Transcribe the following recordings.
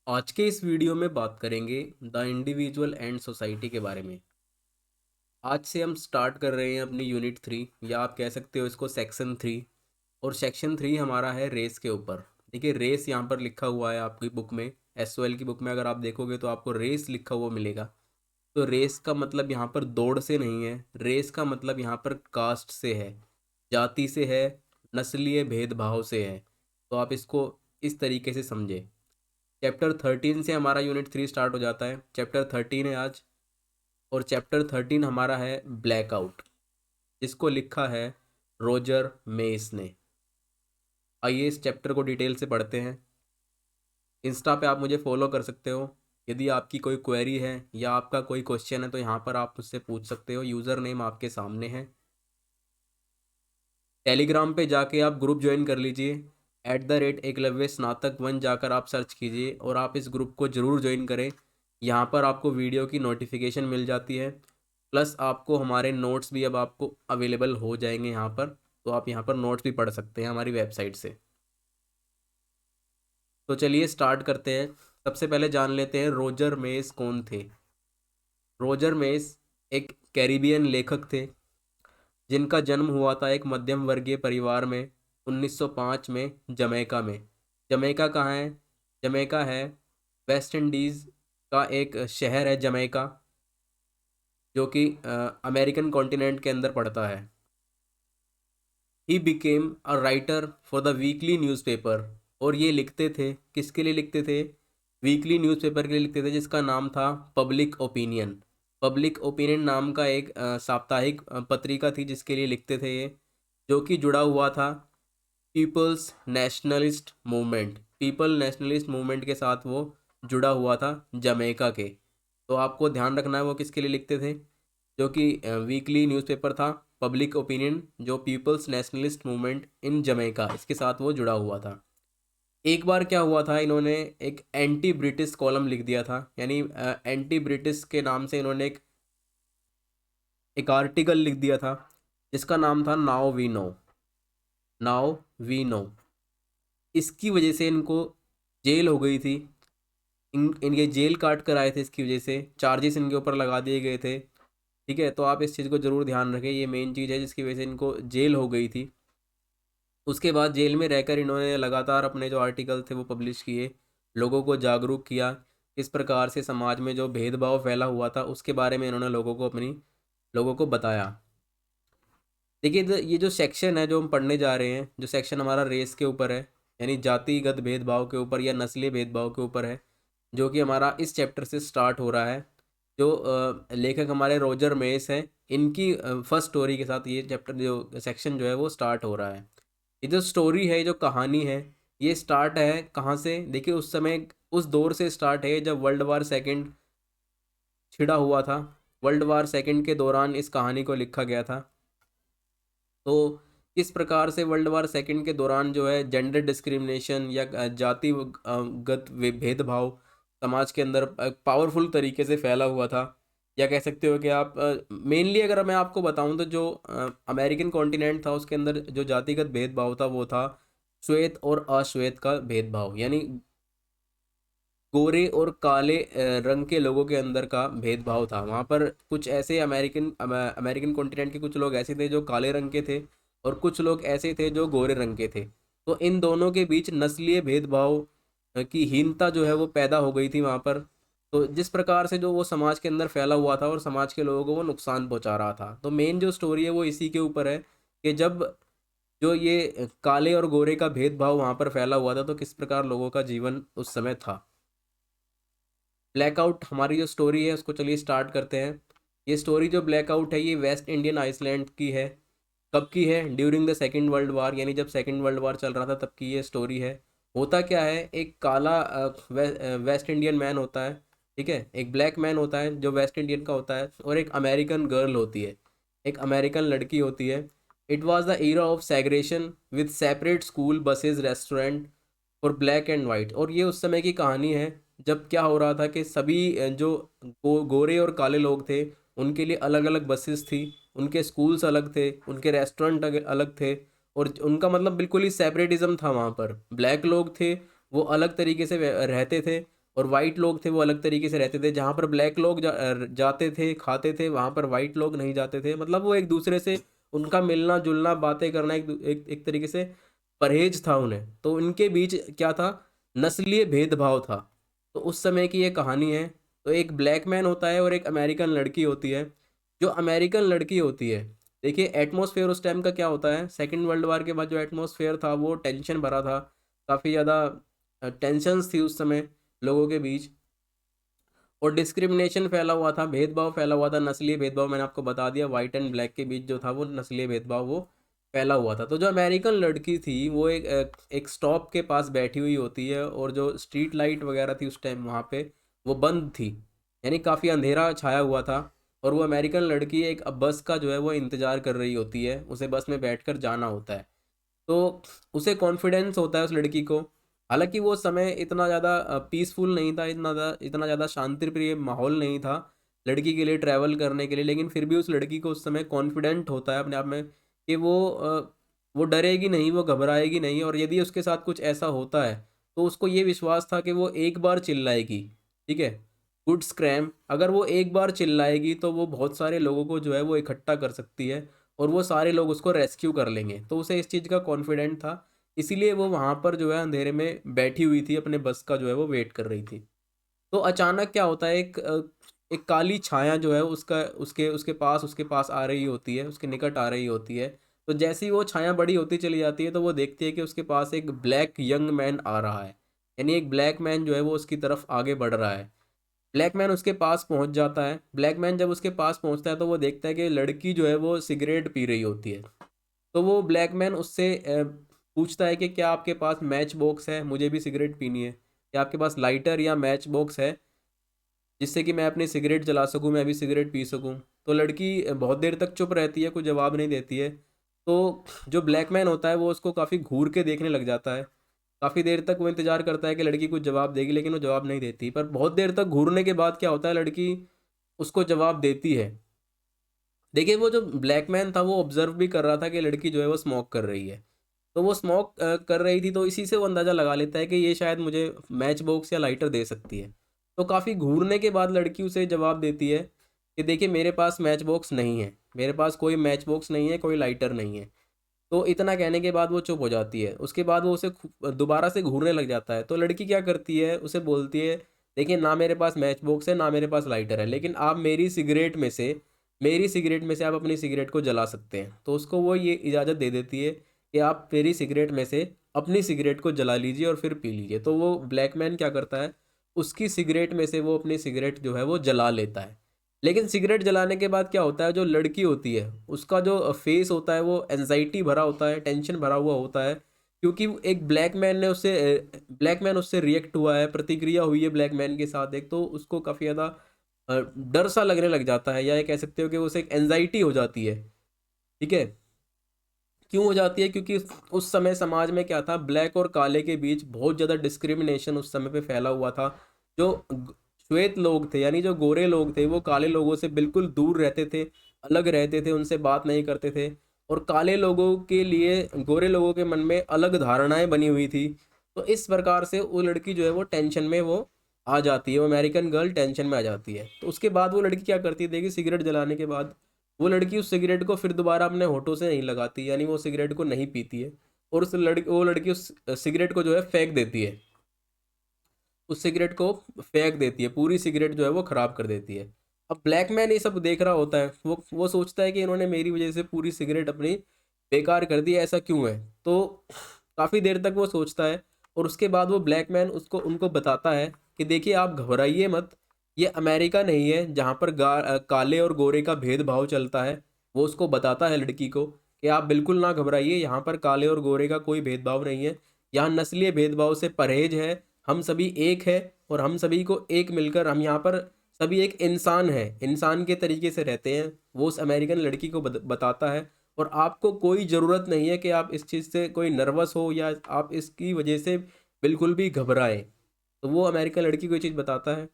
आज के इस वीडियो में बात करेंगे द इंडिविजुअल एंड सोसाइटी के बारे में। आज से हम स्टार्ट कर रहे हैं अपनी यूनिट 3 या आप कह सकते हो इसको सेक्शन 3। और सेक्शन 3 हमारा है रेस के ऊपर। देखिए रेस यहाँ पर लिखा हुआ है आपकी बुक में, एसओएल की बुक में अगर आप देखोगे तो आपको रेस लिखा हुआ मिलेगा। तो रेस का मतलब यहाँ पर दौड़ से नहीं है, रेस का मतलब यहाँ पर कास्ट से है, जाति से है, नस्लीय भेदभाव से है। तो आप इसको इस तरीके से समझे। चैप्टर 13 से हमारा यूनिट 3 स्टार्ट हो जाता है। चैप्टर 13 है आज, और चैप्टर 13 हमारा है ब्लैकआउट, जिसको लिखा है रोजर मेस ने। आइए इस चैप्टर को डिटेल से पढ़ते हैं। इंस्टा पे आप मुझे फॉलो कर सकते हो। यदि आपकी कोई क्वेरी है या आपका कोई क्वेश्चन है तो यहाँ पर आप मुझसे पूछ सकते हो। यूज़र नेम आपके सामने है। टेलीग्राम पे जाके आप ग्रुप ज्वाइन कर लीजिए। @एकलव्य स्नातक 1 जाकर आप सर्च कीजिए और आप इस ग्रुप को ज़रूर ज्वाइन करें। यहाँ पर आपको वीडियो की नोटिफिकेशन मिल जाती है, प्लस आपको हमारे नोट्स भी अब आपको अवेलेबल हो जाएंगे यहाँ पर। तो आप यहाँ पर नोट्स भी पढ़ सकते हैं हमारी वेबसाइट से। तो चलिए स्टार्ट करते हैं। सबसे पहले जान लेते हैं रोजर मेस कौन थे। रोजर मेस एक कैरिबियन लेखक थे, जिनका जन्म हुआ था एक मध्यम वर्गीय परिवार में 1905 में जमैका में। जमैका कहाँ है? जमैका है वेस्ट इंडीज़ का एक शहर है जमैका, जो कि अमेरिकन कॉन्टिनेंट के अंदर पड़ता है। He became a writer for the weekly newspaper. और ये लिखते थे, किसके लिए लिखते थे? वीकली न्यूज़पेपर के लिए लिखते थे, जिसका नाम था पब्लिक ओपिनियन। पब्लिक ओपिनियन नाम का एक साप्ताहिक पत्रिका थी जिसके लिए लिखते थे ये, जो कि जुड़ा हुआ था people's nationalist movement. People nationalist movement के साथ वो जुड़ा हुआ था जमैका के। तो आपको ध्यान रखना है वो किसके लिए लिखते थे। जो कि वीकली न्यूज़पेपर था पब्लिक ओपिनियन, जो people's nationalist movement in Jamaica, इसके साथ वो जुड़ा हुआ था। एक बार क्या हुआ था, इन्होंने एक एंटी ब्रिटिश कॉलम लिख दिया था, यानी एंटी ब्रिटिश के नाम से इन्होंने एक आर्टिकल लिख दिया था, जिसका नाम था now we know. Now we know. इसकी वजह से इनको जेल हो गई थी। इनके जेल काट कर आए थे, इसकी वजह से चार्जेस इनके ऊपर लगा दिए गए थे। ठीक है, तो आप इस चीज़ को ज़रूर ध्यान रखें, ये मेन चीज़ है जिसकी वजह से इनको जेल हो गई थी। उसके बाद जेल में रहकर इन्होंने लगातार अपने जो आर्टिकल थे वो पब्लिश किए, लोगों को जागरूक किया। इस प्रकार से समाज में जो भेदभाव फैला हुआ था उसके बारे में इन्होंने लोगों को बताया। देखिए ये जो सेक्शन है जो हम पढ़ने जा रहे हैं, जो सेक्शन हमारा रेस के ऊपर है, यानी जातिगत भेदभाव के ऊपर या नस्लीय भेदभाव के ऊपर है, जो कि हमारा इस चैप्टर से स्टार्ट हो रहा है। जो लेखक हमारे रोजर मेस हैं, इनकी फर्स्ट स्टोरी के साथ ये चैप्टर जो सेक्शन जो है वो स्टार्ट हो रहा है। ये जो स्टोरी है, जो कहानी है, ये स्टार्ट है कहाँ से? देखिए उस समय, उस दौर से स्टार्ट है जब वर्ल्ड वार सेकंड छिड़ा हुआ था। वर्ल्ड वार सेकंड के दौरान इस कहानी को लिखा गया था। तो किस प्रकार से वर्ल्ड वार सेकंड के दौरान जो है जेंडर डिस्क्रिमिनेशन या जाति गत भेदभाव समाज के अंदर पावरफुल तरीके से फैला हुआ था। या कह सकते हो कि आप मेनली अगर मैं आपको बताऊं तो जो अमेरिकन कॉन्टिनेंट था उसके अंदर जो जातिगत भेदभाव था वो था श्वेत और अश्वेत का भेदभाव, यानी गोरे और काले रंग के लोगों के अंदर का भेदभाव था। वहाँ पर कुछ ऐसे अमेरिकन कॉन्टिनेंट के कुछ लोग ऐसे थे जो काले रंग के थे, और कुछ लोग ऐसे थे जो गोरे रंग के थे। तो इन दोनों के बीच नस्लीय भेदभाव की हीनता जो है वो पैदा हो गई थी वहाँ पर। तो जिस प्रकार से जो वो समाज के अंदर फैला हुआ था और समाज के लोगों को वो नुकसान पहुंचा रहा था। तो मेन जो स्टोरी है वो इसी के ऊपर है कि जब जो ये काले और गोरे का भेदभाव वहाँ पर फैला हुआ था तो किस प्रकार लोगों का जीवन उस समय था। ब्लैकआउट हमारी जो स्टोरी है उसको चलिए स्टार्ट करते हैं। ये स्टोरी जो ब्लैकआउट है ये वेस्ट इंडियन आइसलैंड की है। कब की है? During the second world war, यानी जब सेकेंड वर्ल्ड वार चल रहा था तब की ये स्टोरी है। होता क्या है, एक काला वेस्ट इंडियन मैन होता है, ठीक है, एक ब्लैक मैन होता है जो वेस्ट इंडियन का होता है, और एक अमेरिकन गर्ल होती है, एक अमेरिकन लड़की होती है। It was the era of segregation with separate school buses restaurant for black and white. और ये उस समय की कहानी है जब क्या हो रहा था कि सभी जो गोरे और काले लोग थे उनके लिए अलग अलग बसेस थी, उनके स्कूल्स अलग थे, उनके रेस्टोरेंट अलग थे, और उनका मतलब बिल्कुल ही सेपरेटिज्म था। वहाँ पर ब्लैक लोग थे, वो अलग तरीके से रहते थे, और वाइट लोग थे वो अलग तरीके से रहते थे। जहाँ पर ब्लैक लोग जाते थे, खाते थे, वहाँ पर वाइट लोग नहीं जाते थे। मतलब वो एक दूसरे से उनका मिलना-जुलना, बातें करना एक तरीके से परहेज था उन्हें। तो इनके बीच क्या था, नस्लीय भेदभाव था। तो उस समय की ये कहानी है। तो एक ब्लैक मैन होता है और एक अमेरिकन लड़की होती है। जो अमेरिकन लड़की होती है, देखिए एटमॉस्फेयर उस टाइम का क्या होता है, सेकंड वर्ल्ड वॉर के बाद जो एटमॉस्फेयर था वो टेंशन भरा था। काफ़ी ज़्यादा टेंशन्स थी उस समय लोगों के बीच, और डिस्क्रिमिनेशन फैला हुआ था, भेदभाव फैला हुआ था, नस्लीय भेदभाव। मैंने आपको बता दिया, वाइट एंड ब्लैक के बीच जो था वो नस्लीय भेदभाव वो फैला हुआ था। तो जो अमेरिकन लड़की थी वो एक स्टॉप के पास बैठी हुई होती है, और जो स्ट्रीट लाइट वगैरह थी उस टाइम वहाँ पे वो बंद थी, यानी काफ़ी अंधेरा छाया हुआ था। और वो अमेरिकन लड़की एक बस का जो है वो इंतज़ार कर रही होती है, उसे बस में बैठकर जाना होता है। तो उसे कॉन्फिडेंस होता है उस लड़की को। हालाँकि वो समय इतना ज़्यादा पीसफुल नहीं था, इतना ज़्यादा शांतिप्रिय माहौल नहीं था लड़की के लिए ट्रैवल करने के लिए, लेकिन फिर भी उस लड़की को उस समय कॉन्फिडेंट होता है अपने आप में कि वो डरेगी नहीं, वो घबराएगी नहीं, और यदि उसके साथ कुछ ऐसा होता है, तो उसको ये विश्वास था कि वो एक बार चिल्लाएगी, ठीक है? गुड स्क्रैम, अगर वो एक बार चिल्लाएगी तो वो बहुत सारे लोगों को जो है वो इकट्ठा कर सकती है, और वो सारे लोग उसको रेस्क्यू कर लेंगे। तो उसे इस चीज़ का कॉन्फिडेंट था, इसीलिए वो वहाँ पर जो है अंधेरे में बैठी हुई थी, अपने बस का जो है वो वेट कर रही थी। तो अचानक क्या होता है, एक काली छाया जो है उसका उसके उसके पास आ रही होती है, उसके निकट आ रही होती है। तो जैसे ही वो छाया बड़ी होती चली जाती है, तो वो देखती है कि उसके पास एक ब्लैक यंग मैन आ रहा है। यानी एक ब्लैक मैन जो है वो उसकी तरफ आगे बढ़ रहा है। ब्लैक मैन उसके पास पहुँच जाता है। ब्लैक मैन जब उसके पास पहुँचता है तो वो देखता है कि लड़की जो है वो सिगरेट पी रही होती है। तो वो ब्लैक मैन उससे पूछता है कि क्या आपके पास मैच बॉक्स है? मुझे भी सिगरेट पीनी है। क्या आपके पास लाइटर या मैच बॉक्स है, जिससे कि मैं अपनी सिगरेट जला सकूँ, मैं भी सिगरेट पी सकूँ? तो लड़की बहुत देर तक चुप रहती है, कुछ जवाब नहीं देती है। तो जो ब्लैक मैन होता है वो उसको काफ़ी घूर के देखने लग जाता है। काफ़ी देर तक वो इंतज़ार करता है कि लड़की कुछ जवाब देगी, लेकिन वो जवाब नहीं देती। पर बहुत देर तक घूरने के बाद क्या होता है, लड़की उसको जवाब देती है। देखिए वो जो ब्लैक मैन था वो ऑब्ज़र्व भी कर रहा था कि लड़की जो है वो स्मोक कर रही है। तो वो स्मोक कर रही थी, तो इसी से वो अंदाज़ा लगा लेता है कि ये शायद मुझे मैच बॉक्स या लाइटर दे सकती है। तो काफ़ी घूरने के बाद लड़की उसे जवाब देती है कि देखिए मेरे पास मैच बॉक्स नहीं है, मेरे पास कोई मैच बॉक्स नहीं है, कोई लाइटर नहीं है। तो इतना कहने के बाद वो चुप हो जाती है। उसके बाद वो उसे दोबारा से घूरने लग जाता है। तो लड़की क्या करती है, उसे बोलती है, देखिए ना मेरे पास मैच बॉक्स है, ना मेरे पास लाइटर है, लेकिन आप मेरी सिगरेट में से आप अपनी सिगरेट को जला सकते हैं। तो उसको वो ये इजाज़त दे देती है कि आप मेरी सिगरेट में से अपनी सिगरेट को जला लीजिए और फिर पी लीजिए। तो वो ब्लैक मैन क्या करता है, उसकी सिगरेट में से वो अपनी सिगरेट जो है वो जला लेता है। लेकिन सिगरेट जलाने के बाद क्या होता है, जो लड़की होती है उसका जो फेस होता है वो एंजाइटी भरा होता है, टेंशन भरा हुआ होता है, क्योंकि एक ब्लैक मैन उससे रिएक्ट हुआ है, प्रतिक्रिया हुई है ब्लैक मैन के साथ एक, तो उसको काफ़ी ज़्यादा डर सा लगने लग जाता है, या ये कह सकते हो कि उसे एक एंजाइटी हो जाती है। ठीक है? क्यों हो जाती है, क्योंकि उस समय समाज में क्या था, ब्लैक और काले के बीच बहुत ज़्यादा डिस्क्रिमिनेशन उस समय पे फैला हुआ था। जो श्वेत लोग थे, यानी जो गोरे लोग थे, वो काले लोगों से बिल्कुल दूर रहते थे, अलग रहते थे, उनसे बात नहीं करते थे, और काले लोगों के लिए गोरे लोगों के मन में अलग धारणाएं बनी हुई थी। तो इस प्रकार से वो लड़की जो है वो टेंशन में वो आ जाती है, वो अमेरिकन गर्ल टेंशन में आ जाती है। तो उसके बाद वो लड़की क्या करती है, देखिए सिगरेट जलाने के बाद वो लड़की उस सिगरेट को फिर दोबारा अपने होठों से नहीं लगाती, यानी वो सिगरेट को नहीं पीती है, और वो लड़की उस सिगरेट को जो है फेंक देती है। उस सिगरेट को फेंक देती है, पूरी सिगरेट जो है वो खराब कर देती है। अब ब्लैक मैन ये सब देख रहा होता है, वो सोचता है कि इन्होंने मेरी वजह से पूरी सिगरेट अपनी बेकार कर दी, ऐसा क्यों है? तो काफ़ी देर तक वो सोचता है, और उसके बाद वो ब्लैक मैन उसको उनको बताता है कि देखिए आप घबराइए मत, ये अमेरिका नहीं है जहाँ पर काले और गोरे का भेदभाव चलता है। वो उसको बताता है लड़की को कि आप बिल्कुल ना घबराइए, यहाँ पर काले और गोरे का कोई भेदभाव नहीं है, यहाँ नस्लीय भेदभाव से परहेज है, हम सभी एक है, और हम सभी को एक मिलकर हम यहाँ पर सभी एक इंसान है, इंसान के तरीके से रहते हैं। वो उस अमेरिकन लड़की को बताता है, और आपको कोई ज़रूरत नहीं है कि आप इस चीज़ से कोई नर्वस हो, या आप इसकी वजह से बिल्कुल भी घबराएं। तो वो अमेरिकन लड़की को ये चीज़ बताता है।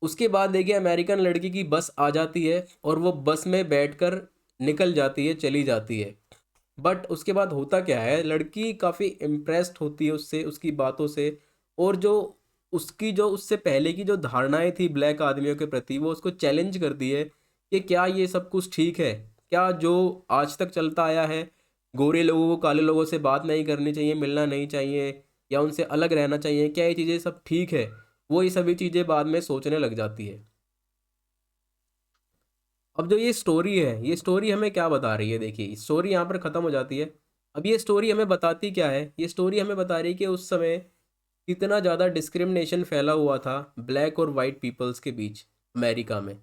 उसके बाद देखिए अमेरिकन लड़की की बस आ जाती है, और वो बस में बैठकर निकल जाती है, चली जाती है। बट उसके बाद होता क्या है, लड़की काफ़ी इम्प्रेस्ड होती है उससे, उसकी बातों से, और जो उसकी जो उससे पहले की जो धारणाएं थी ब्लैक आदमियों के प्रति, वो उसको चैलेंज करती है कि क्या ये सब कुछ ठीक है, क्या जो आज तक चलता आया है, गोरे लोगों को काले लोगों से बात नहीं करनी चाहिए, मिलना नहीं चाहिए या उनसे अलग रहना चाहिए, क्या ये चीज़ें सब ठीक है, वो ये सभी चीज़ें बाद में सोचने लग जाती है। अब जो ये स्टोरी है, ये स्टोरी हमें क्या बता रही है, देखिए स्टोरी यहाँ पर ख़त्म हो जाती है। अब ये स्टोरी हमें बताती क्या है, ये स्टोरी हमें बता रही है कि उस समय कितना ज़्यादा डिस्क्रिमिनेशन फैला हुआ था ब्लैक और वाइट पीपल्स के बीच अमेरिका में,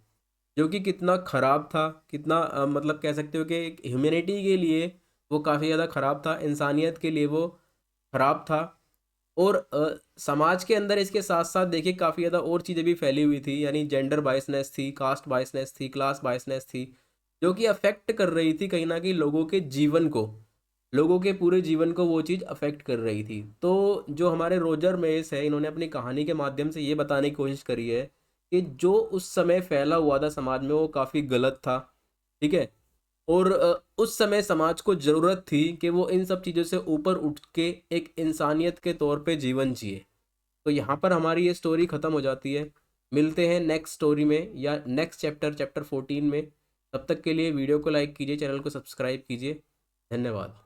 जो कि कितना ख़राब था, कितना मतलब कह सकते हो कि ह्यूमैनिटी के लिए वो काफ़ी ज़्यादा ख़राब था, इंसानियत के लिए वो ख़राब था। और समाज के अंदर इसके साथ साथ देखिए काफ़ी ज़्यादा और चीज़ें भी फैली हुई थी, यानी जेंडर बायसनेस थी, कास्ट बायसनेस थी, क्लास बायसनेस थी, जो कि अफेक्ट कर रही थी कहीं ना कहीं लोगों के जीवन को, लोगों के पूरे जीवन को वो चीज़ अफेक्ट कर रही थी। तो जो हमारे रोजर मेस है, इन्होंने अपनी कहानी के माध्यम से ये बताने की कोशिश करी है कि जो उस समय फैला हुआ था समाज में वो काफ़ी गलत था, ठीक है। और उस समय समाज को ज़रूरत थी कि वो इन सब चीज़ों से ऊपर उठ के एक इंसानियत के तौर पे जीवन जिए। तो यहाँ पर हमारी ये स्टोरी ख़त्म हो जाती है। मिलते हैं नेक्स्ट स्टोरी में या नेक्स्ट चैप्टर 14 में। तब तक के लिए वीडियो को लाइक कीजिए, चैनल को सब्सक्राइब कीजिए। धन्यवाद।